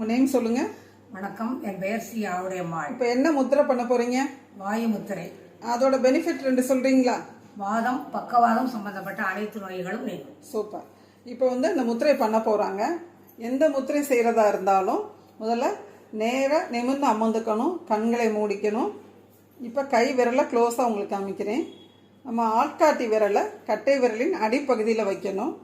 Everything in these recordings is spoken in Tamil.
உங்கள் நேம் சொல்லுங்கள். வணக்கம், என் பெயர் சி ஆவுடையம்மாள். இப்போ என்ன முத்திரை பண்ண போகிறீங்க? வாயு முத்திரை. அதோட பெனிஃபிட் 2 சொல்கிறீங்களா? வாதம், பக்கவாதம் சம்பந்தப்பட்ட அனைத்து நோய்களும் நீங்கும். சூப்பர். இப்போ இந்த முத்திரை பண்ண போகிறாங்க. எந்த முத்திரை செய்கிறதா இருந்தாலும் முதல்ல நேராக நிமிர்ந்து அமர்ந்துக்கணும், கண்களை மூடிக்கணும். இப்போ கை விரலை க்ளோஸாக உங்களுக்கு காமிக்கிறேன். நம்ம ஆள்காட்டி விரலை கட்டை விரலின் அடிப்பகுதியில் வைக்கணும்.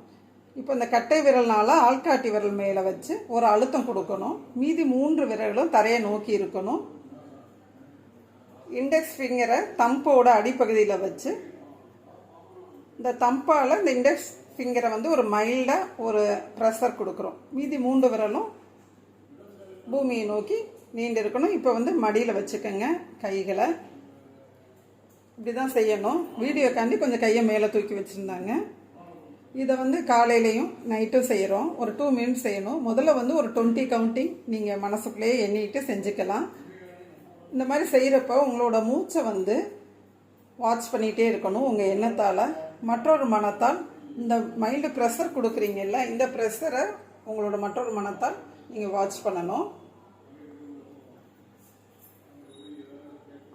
இப்போ இந்த கட்டை விரல்னால ஆள்காட்டி விரல் மேலே வச்சு ஒரு அழுத்தம் கொடுக்கணும். மீதி 3 விரல்களும் தரையை நோக்கி இருக்கணும். இண்டெக்ஸ் ஃபிங்கரை தம்போட அடிப்பகுதியில் வச்சு இந்த தம்பால் இந்த இண்டெக்ஸ் ஃபிங்கரை ஒரு மைல்டாக ஒரு ப்ரெஷர் கொடுக்குறோம். மீதி 3 விரலும் பூமியை நோக்கி நீண்டு இருக்கணும். இப்போ மடியில் வச்சுக்கோங்க கைகளை. இப்படி தான் செய்யணும். வீடியோக்காண்டி கொஞ்சம் கையை மேலே தூக்கி வச்சுருந்தாங்க. இதை காலையிலையும் நைட்டும் செய்கிறோம். ஒரு 2 மினிட்ஸ் செய்யணும். முதல்ல ஒரு 20 கவுண்டிங் நீங்கள் மனசுக்குள்ளேயே எண்ணிட்டு செஞ்சுக்கலாம். இந்த மாதிரி செய்கிறப்ப உங்களோட மூச்சை வாட்ச் பண்ணிகிட்டே இருக்கணும். உங்கள் எண்ணத்தால் மற்றொரு மனத்தால் இந்த மைல்டு ப்ரெஷர் கொடுக்குறீங்கல்ல, இந்த ப்ரெஷரை உங்களோட மற்றொரு மனத்தால் நீங்கள் வாட்ச் பண்ணணும்.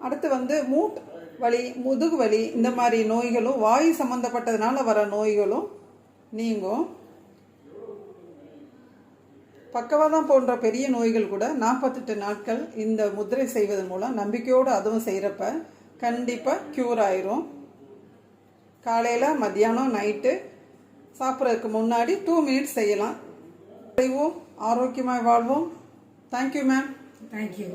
அடுத்து மூட் வலி, முதுகு வலி, இந்த மாதிரி நோய்களும் வாயு சம்மந்தப்பட்டதுனால வர நோய்களும் நீங்கும். பக்கவாதம் போன்ற பெரிய நோய்கள் கூட 48 நாட்கள் இந்த முத்திரை செய்வதன் மூலம் நம்பிக்கையோடு அதுவும் செய்கிறப்ப கண்டிப்பாக க்யூர் ஆயிரும். காலையில், மத்தியானம், நைட்டு சாப்பிட்றதுக்கு முன்னாடி 2 மினிட்ஸ் செய்யலாம். செய்வோம், ஆரோக்கியமாக வாழ்வோம். Thank you ma'am. தேங்க்யூ.